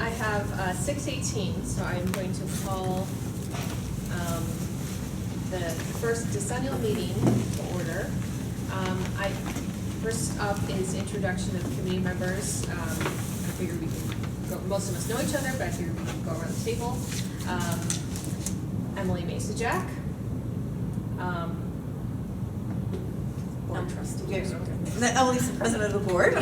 I have 6:18, so I'm going to call the first decennial meeting to order. First up is introduction of committee members. I figured we could go, most of us know each other, but I figured we could go around the table. Emily Mesa-Jack. Board trustee. Emily's the president of the board.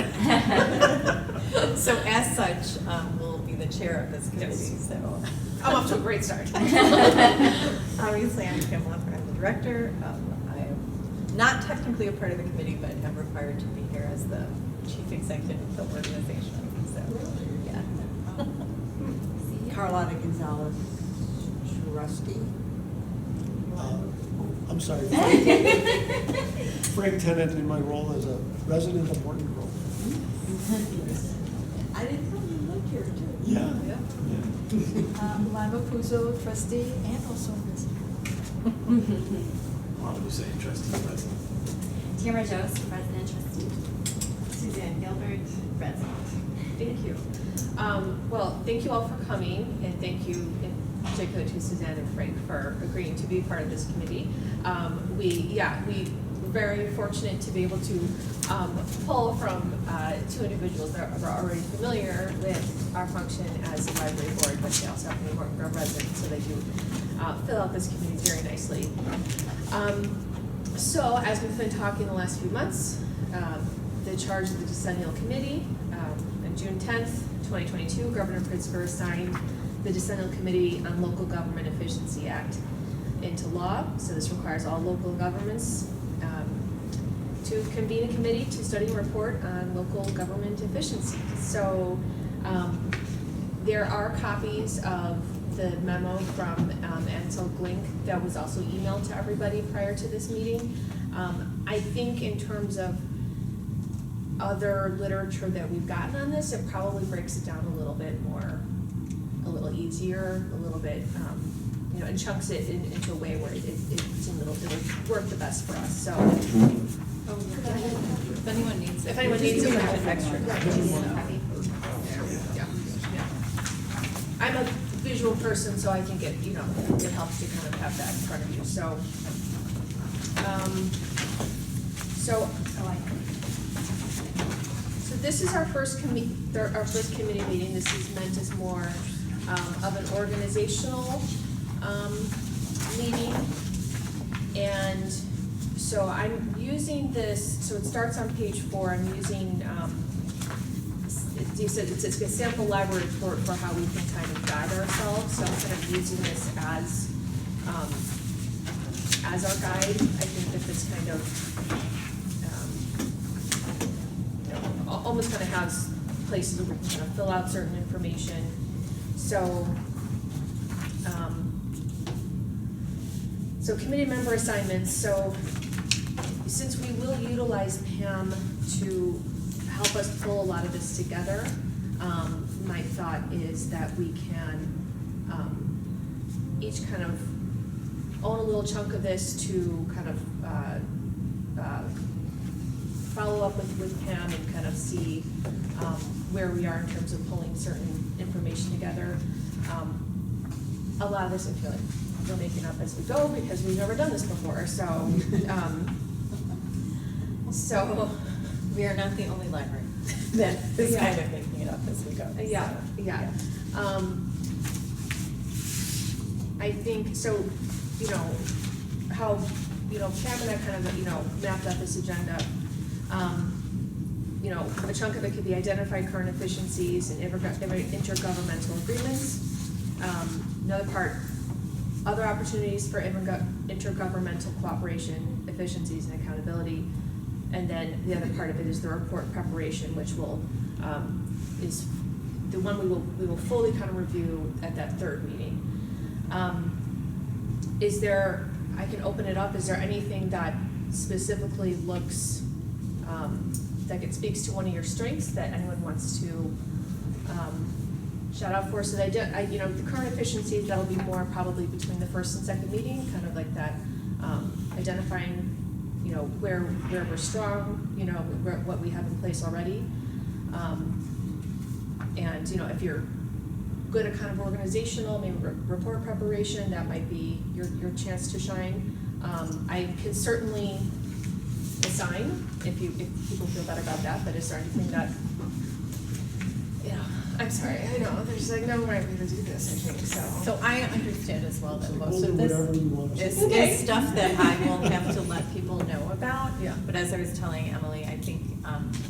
So as such, will be the chair of this committee, Yes. so. I'm off to a great start. Obviously, I'm Kim Leffler, I'm the director. I am not technically a part of the committee, but I'm required to be here as the chief executive of the organization, so, yeah. Carlotta Gonzalez, trustee. I'm sorry. Frank Tennant in my role as a resident of Morton Grove. I didn't know you lived here too. Yeah. Lima Puzo, trustee, and also resident. Why would you say trustee president? Tamara Jost, president trustee. Suzanne Gilbert, president. Thank you. Well, thank you all for coming, and thank you in particular to Suzanne and Frank for agreeing to be part of this committee. We were very fortunate to be able to pull from two individuals that are already familiar with our function as a library board, but they also have to be Morton Grove residents, so they do fill out this committee very nicely. So as we've been talking the last few months, the charge of the Decennial Committee, on June 10th, 2022, Governor Pritzker signed the Decennial Committee on Local Government Efficiency Act into law. So this requires all local governments to convene a committee to study and report on local government efficiency. So there are copies of the memo from Ansel Glink that was also emailed to everybody prior to this meeting. I think in terms of other literature that we've gotten on this, it probably breaks it down a little bit more, a little easier, a little bit, and chunks it into a way where it'll work the best for us. So, If anyone needs it. if anyone needs it, extra. Yeah. I'm a visual person, so I think it helps to kind of have that in front of you. So, so this is our first committee meeting. This is meant as more of an organizational meeting, and so I'm using this. So it starts on page 4. I'm using. You said it's a sample library report for how we can kind of guide ourselves. So I'm kind of using this as our guide. I think that this kind of almost kind of has places where we can kind of fill out certain information. So, so committee member assignments. So since we will utilize Pam to help us pull a lot of this together, my thought is that we can each kind of own a little chunk of this to kind of follow up with Pam and kind of see where we are in terms of pulling certain information together. A lot of this I feel like we're making up as we go because we've never done this before. So, so We are not the only library that is Yeah. kind of making it up as we go. yeah, so, yeah. I think so. How Pam and I kind of mapped out this agenda. A chunk of it could be identify current efficiencies and intergovernmental agreements. Another part, other opportunities for intergovernmental cooperation, efficiencies, and accountability. And then the other part of it is the report preparation, which is the one we will fully kind of review at that third meeting. I can open it up. Is there anything that specifically looks that it speaks to one of your strengths that anyone wants to shout out for? So that the current efficiencies, that'll be more probably between the first and second meeting, kind of like that, identifying where we're strong, what we have in place already, and if you're good at kind of organizational, maybe report preparation, that might be your chance to shine. I can certainly assign if people feel better about that, but is there anything that, I'm sorry, I know, there's like no right way to do this, I think, So I understand as well that So most we'll of do whatever you want us to this do. Okay. is stuff that I will have to let people know about. Yeah. But as I was telling Emily, I think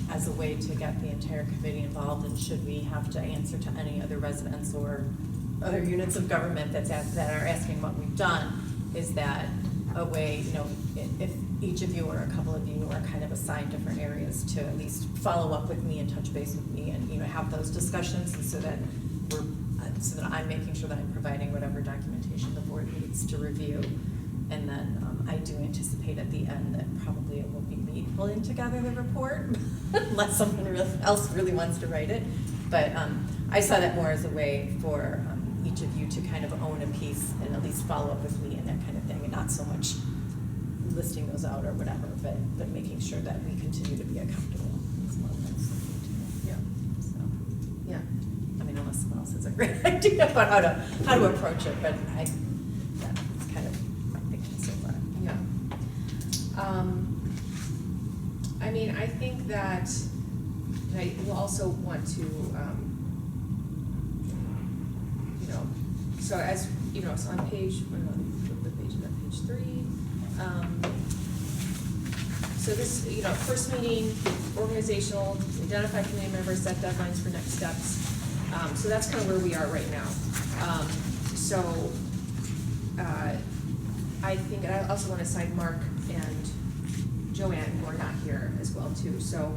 as a way to get the entire committee involved, and should we have to answer to any other residents or other units of government that are asking what we've done, is that a way, if each of you or a couple of you are kind of assigned different areas to at least follow up with me and touch base with me and, have those discussions, and so that I'm making sure that I'm providing whatever documentation the board needs to review. And then I do anticipate at the end that probably it will be me pulling together the report, unless someone else really wants to write it. But I saw that more as a way for each of you to kind of own a piece and at least follow up with me and that kind of thing, and not so much listing those out or whatever, but making sure that we continue to be accountable as well. yeah, So, yeah. I mean, unless someone else has a great idea about how to approach it, but it's kind of my thinking so far. Yeah. I mean, I think that I will also want to, so as, so on page, flip the page, page 3. So this, first meeting, organizational, identify committee members, set deadlines for next steps. So that's kind of where we are right now. I think, and I also want to cite Mark and Joanne, who are not here as well too. So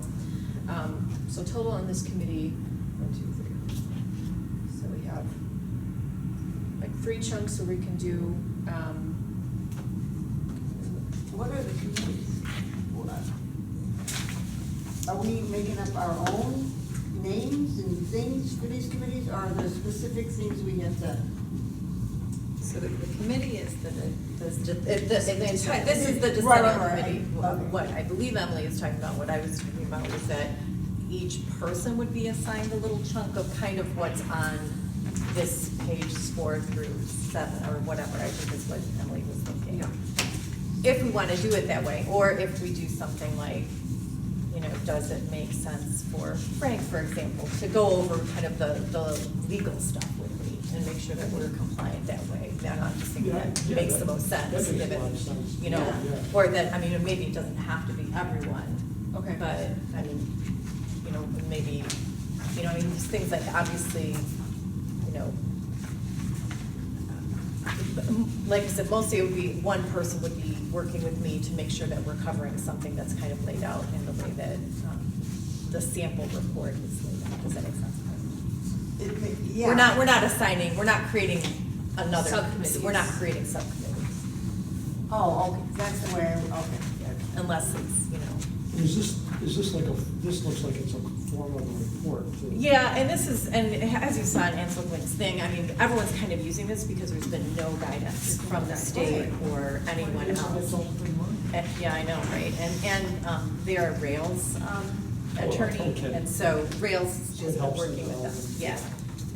total on this committee, 1, 2, 3. So we have like 3 chunks, so we can do. What are the committees? Are we making up our own names and things for these committees, or are there specific things we have to? So the committee is this is the Decennial Right. Committee. Okay. What I believe Emily is talking about, what I was talking about was that each person would be assigned a little chunk of kind of what's on this page 4 through 7 or whatever, I think is what Emily was thinking. Yeah. If we want to do it that way, or if we do something like, does it make sense for Frank, for example, to go over kind of the legal stuff with me and make sure that we're compliant that way? Then I'm just thinking that makes the most sense. That makes given, a lot of sense. Yeah. or that, maybe it doesn't have to be everyone. Okay. But, maybe, just things like obviously, like I said, mostly it would be one person would be working with me to make sure that we're covering something that's kind of laid out in the way that the sample report is laid out. Does that make sense? Yeah. We're not assigning, we're not creating another, Subcommittees. We're not creating subcommittees, Oh, okay, that's the way, okay. unless it's, Is this like this looks like it's a form of a report too. Yeah, and this is, and as you saw in Ansel Gwynn's thing, everyone's kind of using this because there's been no guidance from the state or anyone It's else. all pretty much. Yeah, I know, right? And they are Rails attorney, okay. and so Rails So it has been helps working them with them, yeah.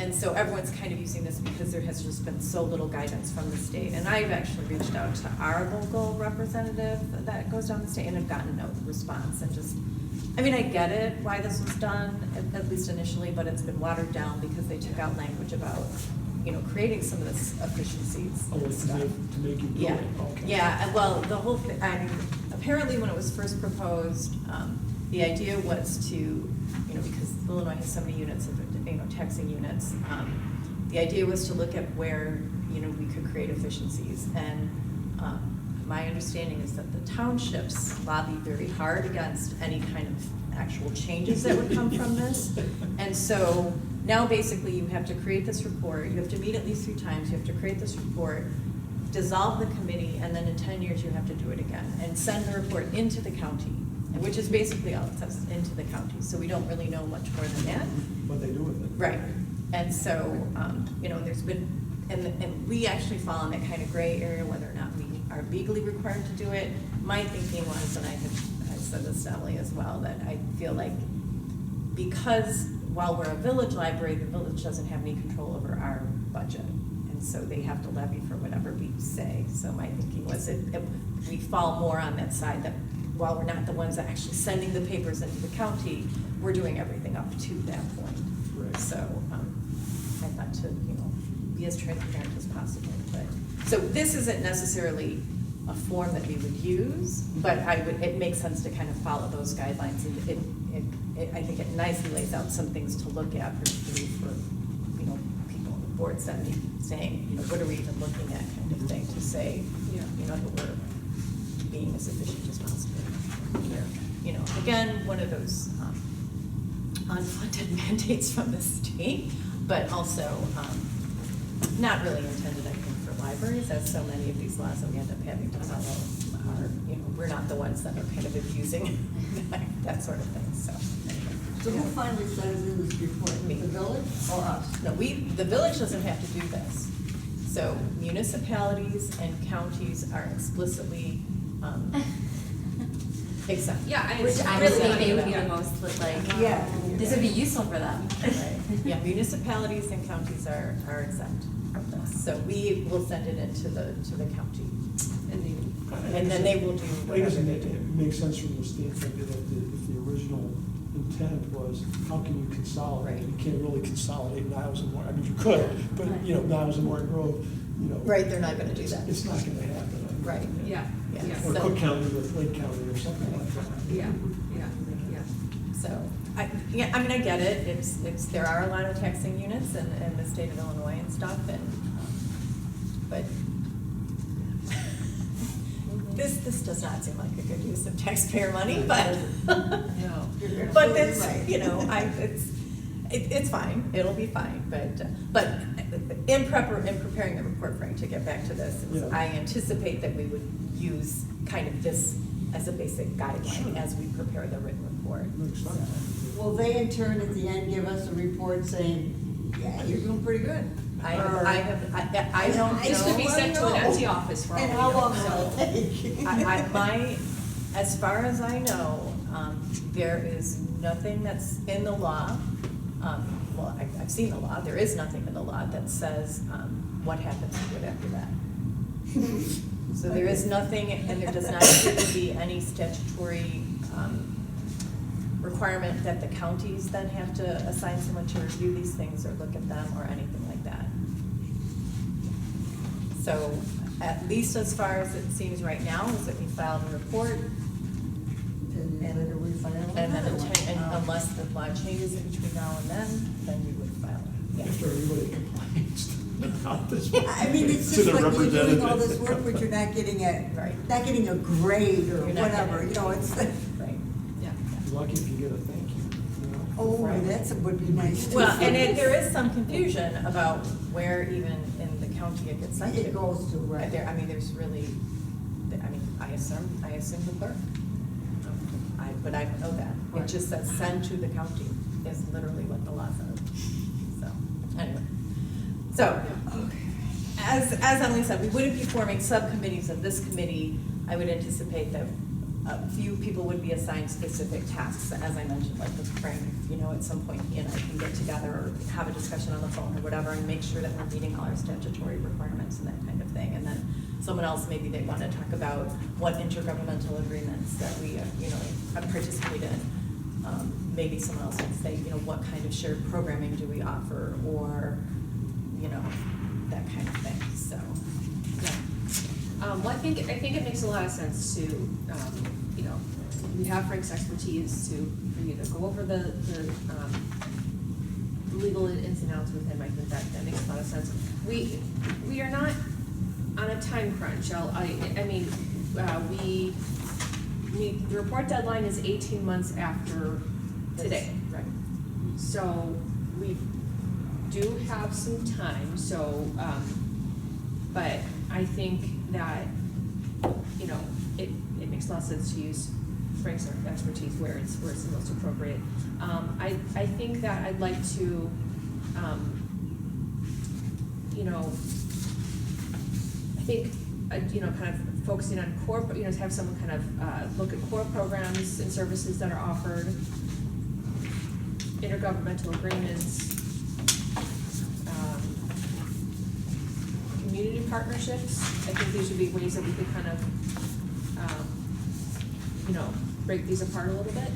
And so everyone's kind of using this because there has just been so little guidance from the state. And I've actually reached out to our local representative that goes down the state and have gotten no response, and just, I get it, why this was done, at least initially, but it's been watered down because they took out language about, creating some of this efficiencies Oh, and to stuff. make you do Yeah, it, okay. yeah, and well, the whole thing, apparently when it was first proposed, the idea was to, because Illinois has so many units of, taxing units, the idea was to look at where, we could create efficiencies. And my understanding is that the townships lobby very hard against any kind of actual changes that would come from this. And so now basically you have to create this report, you have to meet at least 3 times, you have to create this report, dissolve the committee, and then in 10 years you have to do it again, and send the report into the county, which is basically all it says, into the county. So we don't really know much more than that. What they do with it. Right. And so, there's been, and we actually fall in that kind of gray area, whether or not we are legally required to do it. My thinking was, and I said this to Emily as well, that I feel like because while we're a village library, the village doesn't have any control over our budget. And so they have to levy for whatever we say. So my thinking was we fall more on that side, that while we're not the ones that actually sending the papers into the county, we're doing everything up to that point. Right. So, I thought to, be as transparent as possible, but, so this isn't necessarily a form that we would use, but it makes sense to kind of follow those guidelines, and I think it nicely lays out some things to look at, particularly for, people on the board saying, what are we even looking at, kind of thing, to say, that we're being as efficient as possible here. Again, one of those, unfunded mandates from the state, but also, not really intended, I think, for libraries, as so many of these laws that we end up having to follow are, we're not the ones that are kind of abusing that sort of thing, so. So who finally sends in this report, Me. the village or us? No, the village doesn't have to do this. So municipalities and counties are explicitly, exempt. Yeah, I. Which I really think they would like be that. the most, Yeah. this would be useful for them. Right. Yeah, municipalities and counties are exempt from this. So we will send it into the county. And then they will do I whatever guess they it do. makes sense from the standpoint that if the original intent was, how can you consolidate? Right. You can't really consolidate Niles and Morton, I mean, you could, but, Niles and Morton Grove, Right, they're not gonna do it's- that. It's not gonna happen. Right. Yeah, Yeah. yeah, Or So- Cook County with Lake County or something like that. yeah, yeah. So, I get it, it's, there are a lot of taxing units in the state of Illinois and stuff, and, but this does not seem like a good use of taxpayer money, but, No. You're but absolutely it's, right. it's fine, it'll be fine, but in preparing the report, Frank, to get back to this, Yeah. I anticipate that we would use kind of this as a basic guideline Sure. as we prepare the written report. Makes sense. Will they in turn at the end give us a report saying, yeah, you're doing pretty good? I Or- don't know. This could be sent to an empty office for all we And know. how long will it take? As far as I know, there is nothing that's in the law, well, I've seen the law, there is nothing in the law that says, what happens to it after that. So there is nothing, and there does not appear to be any statutory, requirement that the counties then have to assign someone to review these things or look at them or anything like that. So, at least as far as it seems right now, is that we filed a report, And then we file and then another one. unless the law changes in between now and then we would file it. After everybody complains about this. I mean, it's to just the like you're doing all this representative. work, but you're not getting Right. not getting a grade or You're not whatever, getting- it's, Right. Yeah. You're lucky if you get a thank you. oh, Right. that's would be nice. too. Well, and there is some confusion about where even in the county it gets sent to. It goes to, right. There's really, I assume the clerk. But I don't know that. It Right. just says send to the county is literally what the law says. So, anyway. So, as Emily said, we wouldn't be forming subcommittees of this committee. I would anticipate that a few people would be assigned specific tasks, as I mentioned, like with Frank, at some point he and I can get together or have a discussion on the phone or whatever and make sure that we're meeting all our statutory requirements and that kind of thing. And then someone else, maybe they want to talk about what intergovernmental agreements that we, participate in. Maybe someone else would say, what kind of shared programming do we offer, or, that kind of thing, so. Yeah. Well, I think it makes a lot of sense to, we have Frank's expertise for you to go over the legal ins and outs with him. I think that makes a lot of sense. We are not on a time crunch. The report deadline is 18 months after today. Right. So we do have some time, but I think that, it makes a lot of sense to use Frank's expertise where it's the most appropriate. I think that I'd like to, I think, kind of focusing on core, to have someone kind of look at core programs and services that are offered. intergovernmental agreements, community partnerships. I think these would be ways that we could kind of, break these apart a little bit.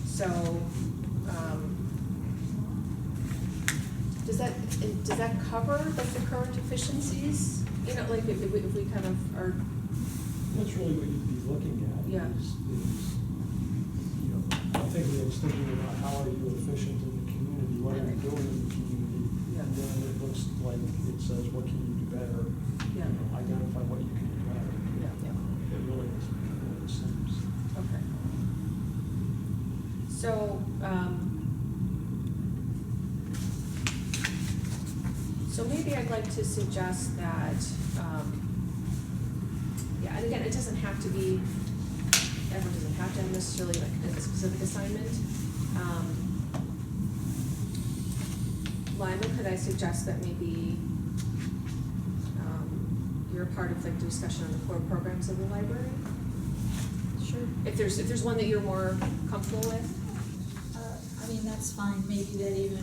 So, does that cover like the current efficiencies? Like if we kind of are, That's really what you'd be looking at. Yeah. I think we was thinking about how are you efficient in the community, what are you doing in the community? Yeah. And then it looks like it says, what can you do better? Yeah. Identify what you can do better. Yeah. It really seems. okay. So, so maybe I'd like to suggest that, and again, it doesn't have to be, everyone doesn't have to have necessarily like a specific assignment. Lima, could I suggest that maybe, you're a part of like the discussion on the core programs of the library? Sure. If there's one that you're more comfortable with? I mean, that's fine, maybe that even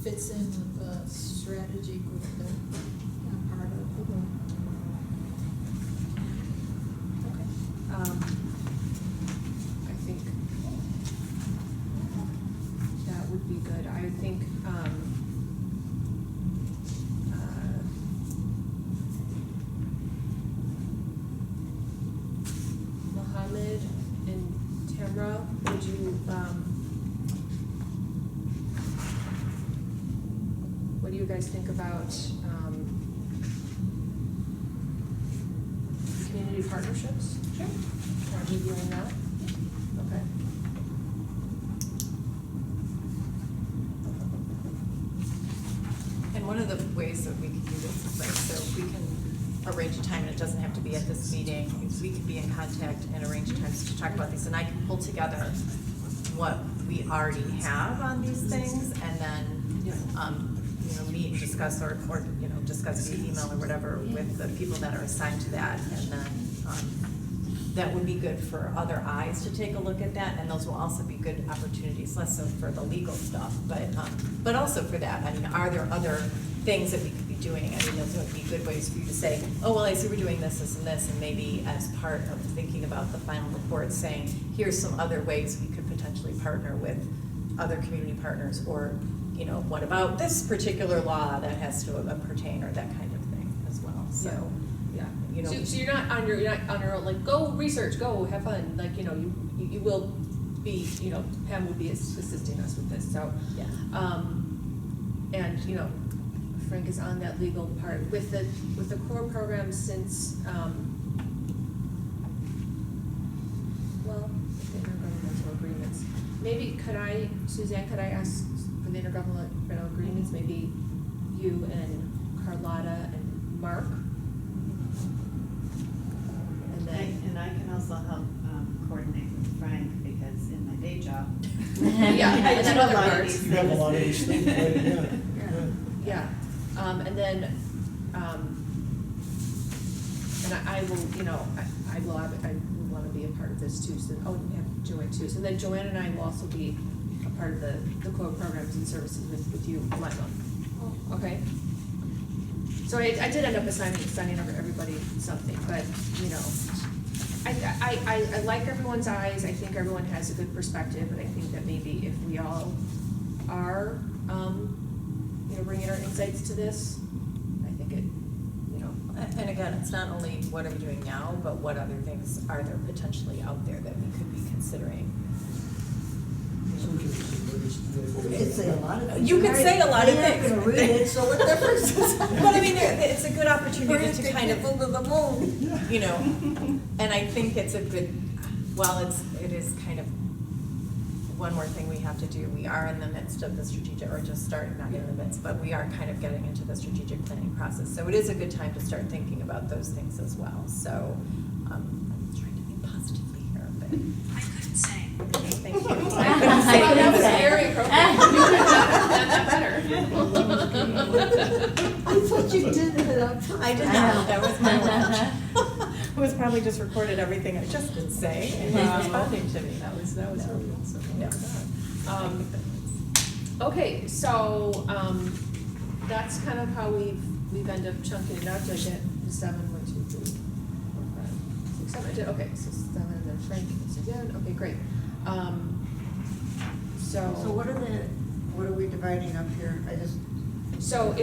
fits in with the strategy group that I'm part of. Okay. I think that would be good. I think, Mohammed and Tamra, would you, what do you guys think about, community partnerships? Sure. Are we doing that? Okay. And one of the ways that we can do this is like, so we can arrange a time, and it doesn't have to be at this meeting, is we can be in contact and arrange times to talk about these, and I can pull together what we already have on these things, and then, meet and discuss, or discuss via email or whatever with the people that are assigned to that, and then, that would be good for other eyes to take a look at that, and those will also be good opportunities, less so for the legal stuff, but also for that. I mean, are there other things that we could be doing? I mean, those would be good ways for you to say, oh, well, I see we're doing this, this, and this, and maybe as part of thinking about the final report, saying, here's some other ways we could potentially partner with other community partners, or, what about this particular law that has to pertain, or that kind of thing as well, so. Yeah. So you're not on your own, like, go research, go have fun, like, you will be, Pam will be assisting us with this, so. Yeah. And, Frank is on that legal part, with the core program since, the intergovernmental agreements. Maybe Suzanne, could I ask for the intergovernmental agreements, maybe you and Carlotta and Mark? And I can also help coordinate with Frank, because in my day job. Yeah, I and do then a other lot of parts. these You have a things. lot of these things, right? Yeah, and then, and I will, I will wanna be a part of this too, so, we have Joanne too, so then Joanne and I will also be a part of the core programs and services with you, Lima, okay? So I did end up assigning everybody something, but, I like everyone's eyes, I think everyone has a good perspective, and I think that maybe if we all are, bringing our insights to this, I think it, And again, it's not only what are we doing now, but what other things are there potentially out there that we could be considering? So we can We could say a lot of things. You could say a lot of They're things. not gonna read it, so what difference does it make? But I mean, it's a good opportunity to kind of, People to the moon. and I think it's a good, it is kind of, one more thing we have to do, we are in the midst of the strategic, or just starting, not in the midst, but we are kind of getting into the strategic planning process. So it is a good time to start thinking about those things as well. So, I'm trying to think positively here, but. I couldn't say. Okay, thank you. I couldn't say that was very appropriate. You could have done that better. I thought you did it up. I did not, that was my lunch. It was probably just recorded everything I just did say, and he's responding to me, that was really awesome. Yeah. Okay, so, that's kind of how we've ended up chunking it out. Did I get the 7, 1, 2, 3, 4, 5, 6, 7? I did, okay, so 7, and then Frank and Suzanne, okay, great. So what are we dividing up here? So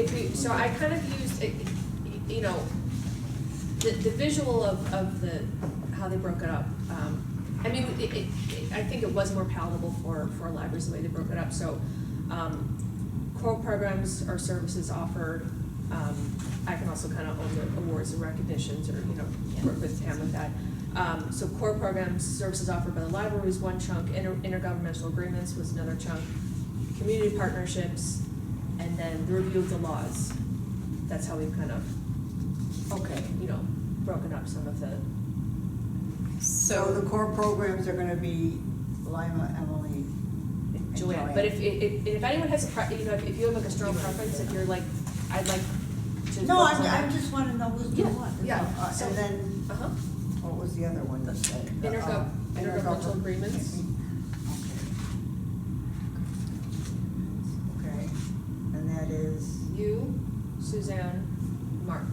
I kind of used, you know, the visual of how they broke it up. I mean, I think it was more palatable for libraries the way they broke it up. So, core programs or services offered. I can also kind of own the awards and recognitions, or work with Pam with that. So core programs, services offered by the library was one chunk. Intergovernmental agreements was another chunk. Community partnerships, and then the review of the laws. That's how we've kind of, broken up some of the. So the core programs are gonna be Lima, Emily, and Joanne, but if anyone has if you have like a strong preference, if you're like, I'd like to. No, focus on I that. just wanna know who's doing what. Yeah. So- And then, Uh-huh. what was the other one you said? Intergovernmental agreements. Okay, and that is, You, Suzanne, Mark.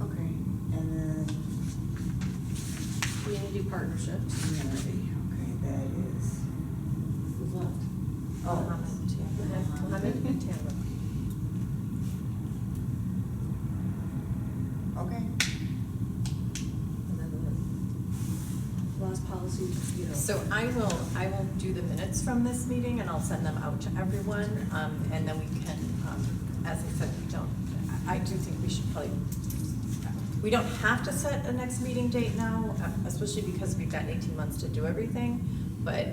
okay, and then Community partnerships. community, okay, that is, who's left? Oh, Mohammed and Tamara. okay, And then the laws, policy, So I will do the minutes from this meeting and I'll send them out to everyone, and then we can, as I said, I do think we should probably, we don't have to set a next meeting date now, especially because we've got 18 months to do everything, but,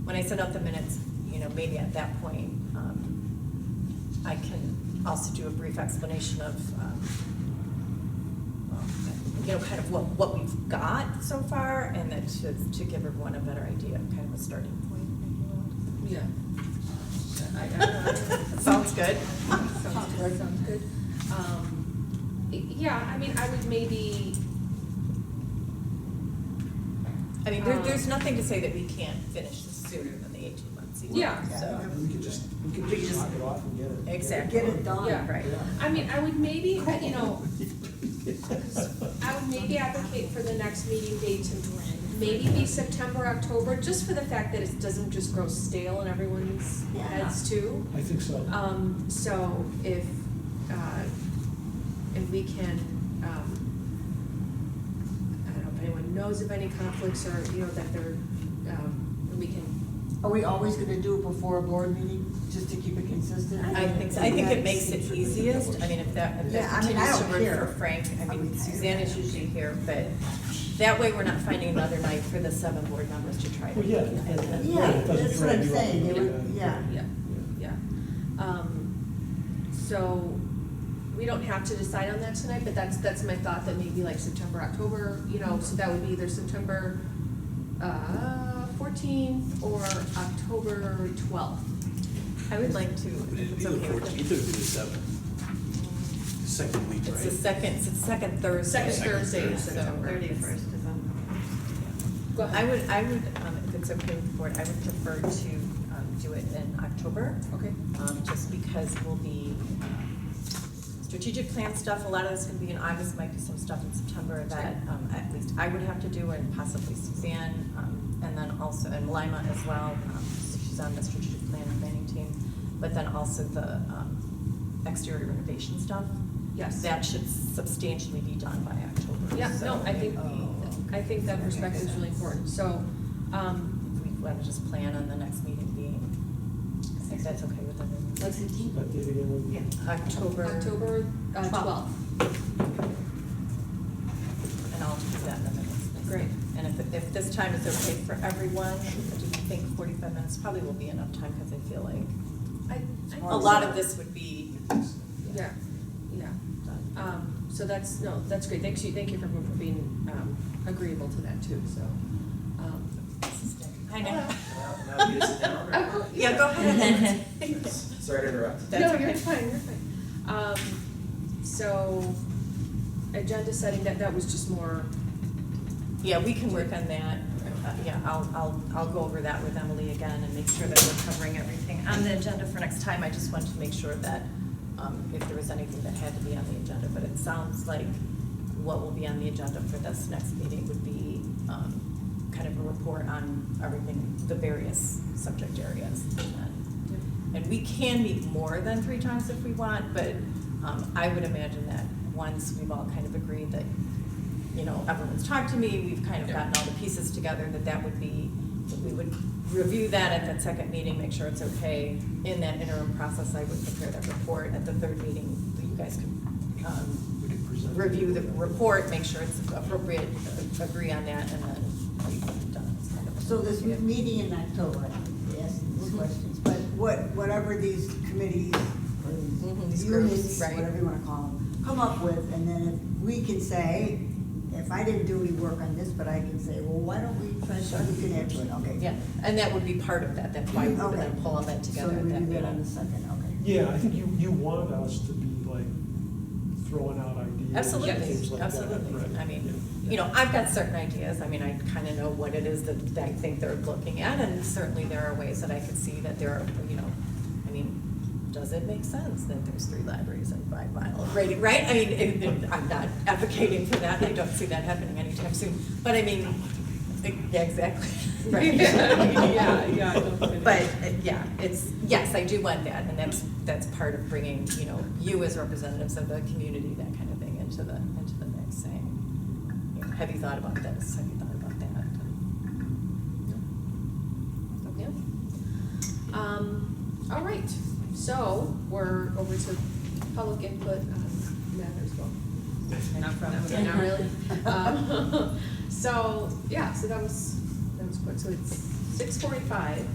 when I send out the minutes, maybe at that point, I can also do a brief explanation of, kind of what we've got so far, and then to give everyone a better idea of kind of a starting point, if you will. Yeah. I Sounds good. Sounds good. Yeah, I mean, I would maybe. I mean, there's nothing to say that we can't finish this sooner than the 18 months either. Yeah. So, We could just knock it off and get it. exactly. get it done. Yeah. Right. I mean, I would maybe, I would maybe advocate for the next meeting date to maybe be September, October, just for the fact that it doesn't just grow stale in everyone's Yeah. heads too. I think so. So if we can, I don't know if anyone knows of any conflicts or, that they're, we can. Are we always gonna do it before a board meeting, just to keep it consistent? I think so. I think it makes it easiest. I mean, if that Yeah, I mean, I continues to don't work care. for Frank, I mean, mean, Suzanne is usually here, but that way we're not finding another night for the 7 board members to try to. Well, yeah, and then- Yeah, it doesn't that's what I'm drag you out. saying, it Yeah. would, yeah. Yeah. So we don't have to decide on that tonight, but that's my thought, that maybe like September, October, so that would be either September 14th or October 12th. I would like to, if it's okay with you. Either the 7th. Second week, right? It's the second Thursday. Second Thursday in So- September. 31st is on. Go ahead. I would, if it's okay with the board, I would prefer to do it in October. Okay. Just because we'll be, strategic plan stuff, a lot of this can be in August, might be some stuff in September that at least I would have to do, and possibly Suzanne, and then also, and Lima as well, she's on the strategic planning team, but then also the exterior renovation stuff. Yes. That should substantially be done by October. Yeah, So no, I think, we- I think that perspective is really important, so, If we want to just plan on the next meeting being, I think that's okay with everyone. What's the team? That date again would be. October, October 12th. and I'll do that in the minutes. Great. And if this time is okay for everyone, do you think 45 minutes probably will be enough time, because I feel like a lot of this would be Yeah, yeah. done. So that's great, thank you for being agreeable to that too, so. I know. Now you sit down, or? Oh, Yeah, go ahead. Sorry to interrupt. That's No, okay. you're fine. So, agenda setting, that was just more, Yeah, we can work on that. yeah, I'll go over that with Emily again and make sure that we're covering everything on the agenda for next time. I just wanted to make sure that, if there was anything that had to be on the agenda, but it sounds like what will be on the agenda for this next meeting would be, kind of a report on everything, the various subject areas. And we can meet more than 3 times if we want, but, I would imagine that once we've all kind of agreed that, you know, everyone's talked to me, we've kind of gotten all the pieces together, that would be, we would review that at that second meeting, make sure it's okay. In that interim process, I would prepare that report. At the third meeting, you guys could, We could present. review the report, make sure it's appropriate, agree on that, and then we've done. It's kind of- So this meeting in October, I asked these questions, but whatever these committees, or Mhm, these these groups, units, right. whatever you wanna call them, come up with, and then if we can say, if I didn't do any work on this, but I can say, well, why don't we try, so we can add to it, okay? Yeah, and that would be part of that, that's why we would Okay. then pull all that together So at we that do that on the meeting. second, okay. Yeah, I think you want us to be like throwing out ideas. and Absolutely, things like that, absolutely. right? I mean, Yeah. you know, I've got certain ideas. I mean, I kind of know what it is that I think they're looking at, and certainly there are ways that I could see that there are, you know, I mean, does it make sense that there's 3 libraries and 5 mile rating, right? I mean, I'm not advocating for that. I don't see that happening anytime soon. But I mean, yeah, exactly. Right. Yeah, definitely. But, yeah, it's, yes, I do want that, and that's part of bringing, you know, you as representatives of the community, that kind of thing, into the mix, saying, you know, have you thought about this, have you thought about that? Yeah. All right, so we're over to public input matters, well, not really. So, yeah, so that was quick, so it's 6:45.